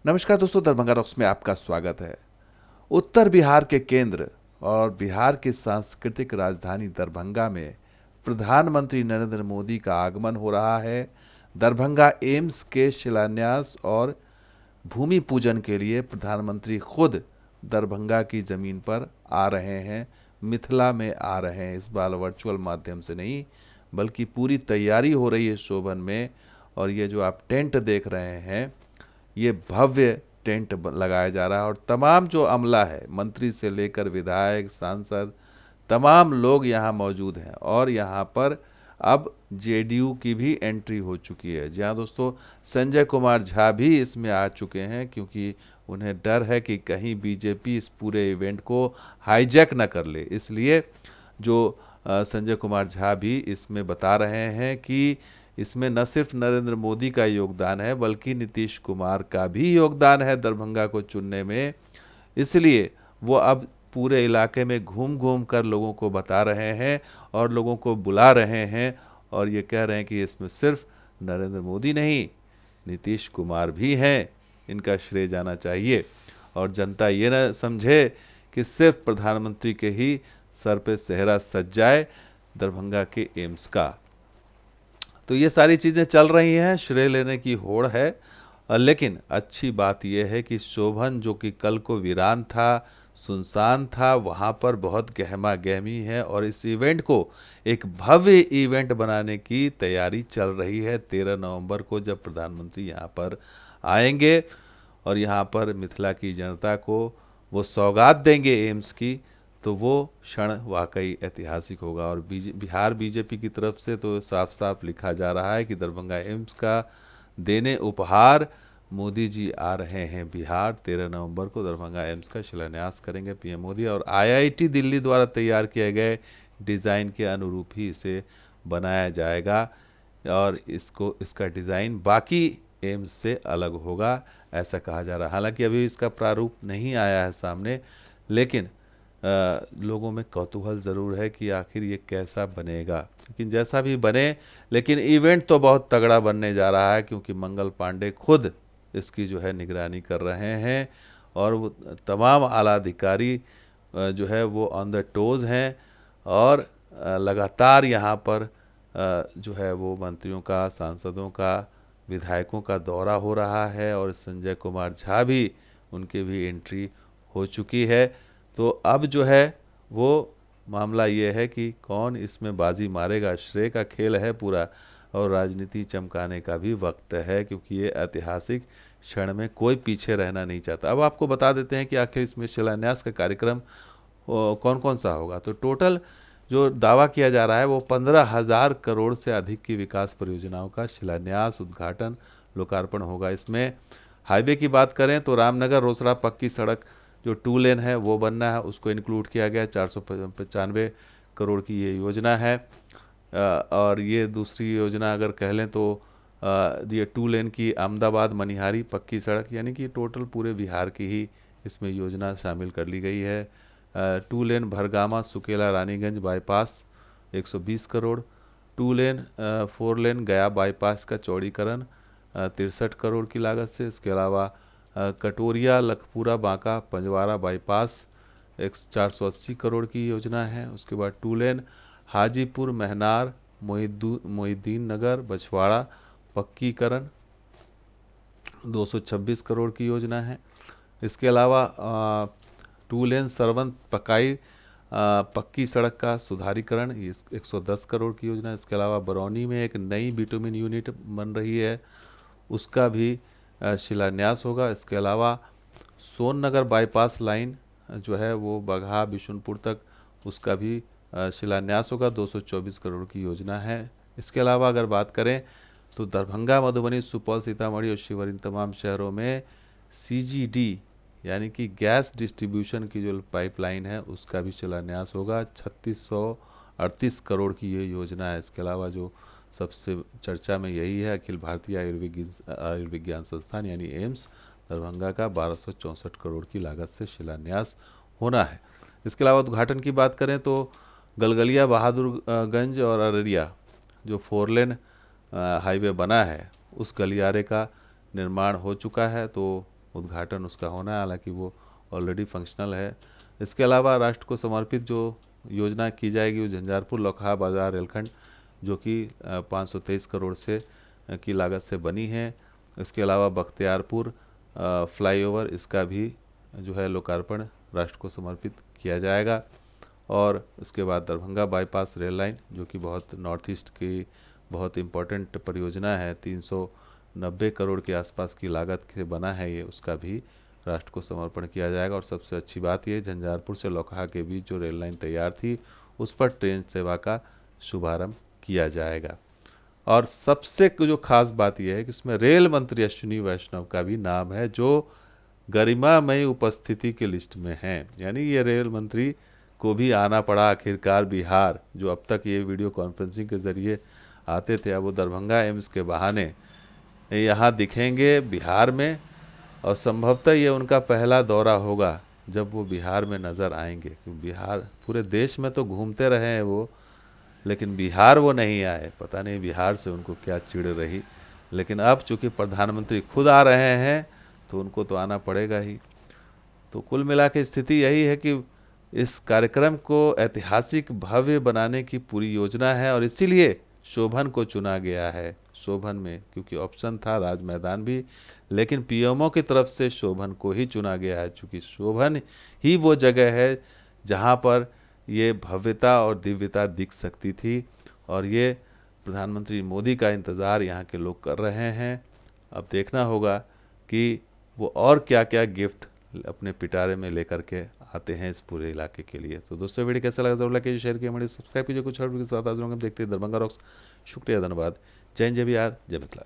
नमस्कार दोस्तों, दरभंगा रॉक्स में आपका स्वागत है। उत्तर बिहार के केंद्र और बिहार की सांस्कृतिक राजधानी दरभंगा में प्रधानमंत्री नरेंद्र मोदी का आगमन हो रहा है। दरभंगा एम्स के शिलान्यास और भूमि पूजन के लिए प्रधानमंत्री खुद दरभंगा की ज़मीन पर आ रहे हैं, मिथिला में आ रहे हैं। इस बार वर्चुअल माध्यम से नहीं, बल्कि पूरी तैयारी हो रही है शोभन में। और ये जो आप टेंट देख रहे हैं, ये भव्य टेंट लगाया जा रहा है और तमाम जो अमला है, मंत्री से लेकर विधायक, सांसद, तमाम लोग यहाँ मौजूद हैं। और यहाँ पर अब जेडीयू की भी एंट्री हो चुकी है। जी हाँ दोस्तों, संजय कुमार झा भी इसमें आ चुके हैं, क्योंकि उन्हें डर है कि कहीं बीजेपी इस पूरे इवेंट को हाईजैक न कर ले। इसलिए जो संजय कुमार झा भी इसमें बता रहे हैं कि इसमें न सिर्फ नरेंद्र मोदी का योगदान है, बल्कि नीतीश कुमार का भी योगदान है दरभंगा को चुनने में। इसलिए वो अब पूरे इलाके में घूम घूम कर लोगों को बता रहे हैं और लोगों को बुला रहे हैं, और ये कह रहे हैं कि इसमें सिर्फ नरेंद्र मोदी नहीं, नीतीश कुमार भी हैं, इनका श्रेय जाना चाहिए। और जनता ये न समझे कि सिर्फ प्रधानमंत्री के ही सर पे सेहरा सज जाए दरभंगा के एम्स का। तो ये सारी चीज़ें चल रही हैं, श्रेय लेने की होड़ है। लेकिन अच्छी बात यह है कि शोभन, जो कि कल को वीरान था, सुनसान था, वहाँ पर बहुत गहमा गहमी है और इस इवेंट को एक भव्य इवेंट बनाने की तैयारी चल रही है। 13 नवंबर को जब प्रधानमंत्री यहाँ पर आएंगे और यहाँ पर मिथिला की जनता को वो सौगात देंगे एम्स की, तो वो क्षण वाकई ऐतिहासिक होगा। और बिहार बीजेपी की तरफ से तो साफ साफ लिखा जा रहा है कि दरभंगा एम्स का देने उपहार मोदी जी आ रहे हैं बिहार। 13 नवंबर को दरभंगा एम्स का शिलान्यास करेंगे पीएम मोदी, और आईआईटी दिल्ली द्वारा तैयार किए गए डिज़ाइन के अनुरूप ही इसे बनाया जाएगा और इसका डिज़ाइन बाकी एम्स से अलग होगा, ऐसा कहा जा रहा है। हालांकि अभी इसका प्रारूप नहीं आया है सामने, लेकिन लोगों में कौतूहल ज़रूर है कि आखिर ये कैसा बनेगा। लेकिन जैसा भी बने, लेकिन इवेंट तो बहुत तगड़ा बनने जा रहा है, क्योंकि मंगल पांडे खुद इसकी जो है निगरानी कर रहे हैं और वो तमाम आला अधिकारी जो है वो ऑन द टोज़ हैं। और लगातार यहाँ पर जो है वो मंत्रियों का, सांसदों का, विधायकों का दौरा हो रहा है और संजय कुमार झा भी, उनके भी एंट्री हो चुकी है। तो अब जो है वो मामला ये है कि कौन इसमें बाजी मारेगा। श्रेय का खेल है पूरा, और राजनीति चमकाने का भी वक्त है, क्योंकि ये ऐतिहासिक क्षण में कोई पीछे रहना नहीं चाहता। अब आपको बता देते हैं कि आखिर इसमें शिलान्यास का कार्यक्रम कौन कौन सा होगा। तो टोटल जो दावा किया जा रहा है वो 15,000 करोड़ से अधिक की विकास परियोजनाओं का शिलान्यास, उद्घाटन, लोकार्पण होगा। इसमें हाईवे की बात करें तो रामनगर रोसड़ा पक्की सड़क जो 2 लेन है वो बनना है, उसको इंक्लूड किया गया। 495 करोड़ की ये योजना है। और ये दूसरी योजना अगर कह लें तो ये 2 लेन की अहमदाबाद मनिहारी पक्की सड़क, यानी कि टोटल पूरे बिहार की ही इसमें योजना शामिल कर ली गई है। 2 लेन भरगामा सुकेला रानीगंज बाईपास 120 करोड़। 2 लेन 4 लेन गया बाईपास का चौड़ीकरण 63 करोड़ की लागत से। इसके अलावा कटोरिया लखपुरा बांका पंजवारा बाईपास 480 करोड़ की योजना है। उसके बाद 2 लेन हाजीपुर महनार मोहिद्दीन नगर बछवाड़ा पक्कीकरण 226 करोड़ की योजना है। इसके अलावा 2 लेन सरवंत पकाई पक्की सड़क का सुधारीकरण 110 करोड़ की योजना। इसके अलावा बरौनी में एक नई बिटुमिन यूनिट बन रही है, उसका भी शिलान्यास होगा। इसके अलावा सोननगर बाईपास लाइन जो है वो बगहा बिशुनपुर तक, उसका भी शिलान्यास होगा। 224 करोड़ की योजना है। इसके अलावा अगर बात करें तो दरभंगा, मधुबनी, सुपौल, सीतामढ़ी और शिवहर, इन तमाम शहरों में सीजीडी यानी कि गैस डिस्ट्रीब्यूशन की जो पाइपलाइन है उसका भी शिलान्यास होगा। 3638 करोड़ की ये योजना है। इसके अलावा जो सबसे चर्चा में यही है, अखिल भारतीय आयुर्विज्ञान संस्थान यानी एम्स दरभंगा का 1264 करोड़ की लागत से शिलान्यास होना है। इसके अलावा उद्घाटन की बात करें तो गलगलिया बहादुरगंज और अररिया जो 4 लेन हाईवे बना है, उस गलियारे का निर्माण हो चुका है, तो उद्घाटन उसका होना है, हालांकि वो ऑलरेडी फंक्शनल है। इसके अलावा राष्ट्र को समर्पित जो योजना की जाएगी वो झंझारपुर लौकहा बाजार रेलखंड, जो कि 523 करोड़ से की लागत से बनी है। इसके अलावा बख्तियारपुर फ्लाईओवर, इसका भी जो है लोकार्पण राष्ट्र को समर्पित किया जाएगा। और उसके बाद दरभंगा बाईपास रेल लाइन, जो कि बहुत नॉर्थ ईस्ट की बहुत इम्पोर्टेंट परियोजना है, 390 करोड़ के आसपास की लागत से बना है ये, उसका भी राष्ट्र को समर्पण किया जाएगा। और सबसे अच्छी बात ये, झंझारपुर से लौकहा के बीच जो रेल लाइन तैयार थी उस पर ट्रेन सेवा का शुभारंभ किया जाएगा। और सबसे जो खास बात यह है कि उसमें रेल मंत्री अश्विनी वैष्णव का भी नाम है, जो गरिमामय उपस्थिति के लिस्ट में हैं। यानी ये रेल मंत्री को भी आना पड़ा आखिरकार बिहार, जो अब तक ये वीडियो कॉन्फ्रेंसिंग के ज़रिए आते थे, अब वो दरभंगा एम्स के बहाने यहाँ दिखेंगे बिहार में। और संभवतः ये उनका पहला दौरा होगा जब वो बिहार में नज़र आएंगे। बिहार पूरे देश में तो घूमते रहे हैं वो, लेकिन बिहार वो नहीं आए, पता नहीं बिहार से उनको क्या चिढ़ रही। लेकिन अब चूंकि प्रधानमंत्री खुद आ रहे हैं तो उनको तो आना पड़ेगा ही। तो कुल मिला के स्थिति यही है कि इस कार्यक्रम को ऐतिहासिक भव्य बनाने की पूरी योजना है, और इसीलिए शोभन को चुना गया है। शोभन में क्योंकि ऑप्शन था राज मैदान भी, लेकिन पीएमओ की तरफ से शोभन को ही चुना गया है, चूँकि शोभन ही वो जगह है जहाँ पर ये भव्यता और दिव्यता दिख सकती थी। और ये प्रधानमंत्री मोदी का इंतज़ार यहाँ के लोग कर रहे हैं। अब देखना होगा कि वो और क्या क्या गिफ्ट अपने पिटारे में लेकर के आते हैं इस पूरे इलाके के लिए। तो दोस्तों वीडियो कैसा लगा जरूर लाइक कीजिए, शेयर कीजिए, हमारे सब्सक्राइब कीजिए। कुछ और वीडियो के साथ आज हम देखते हैं दरभंगा रॉक्स। शुक्रिया, धन्यवाद। जय हिंद, जय बिहार, जय मिथिला।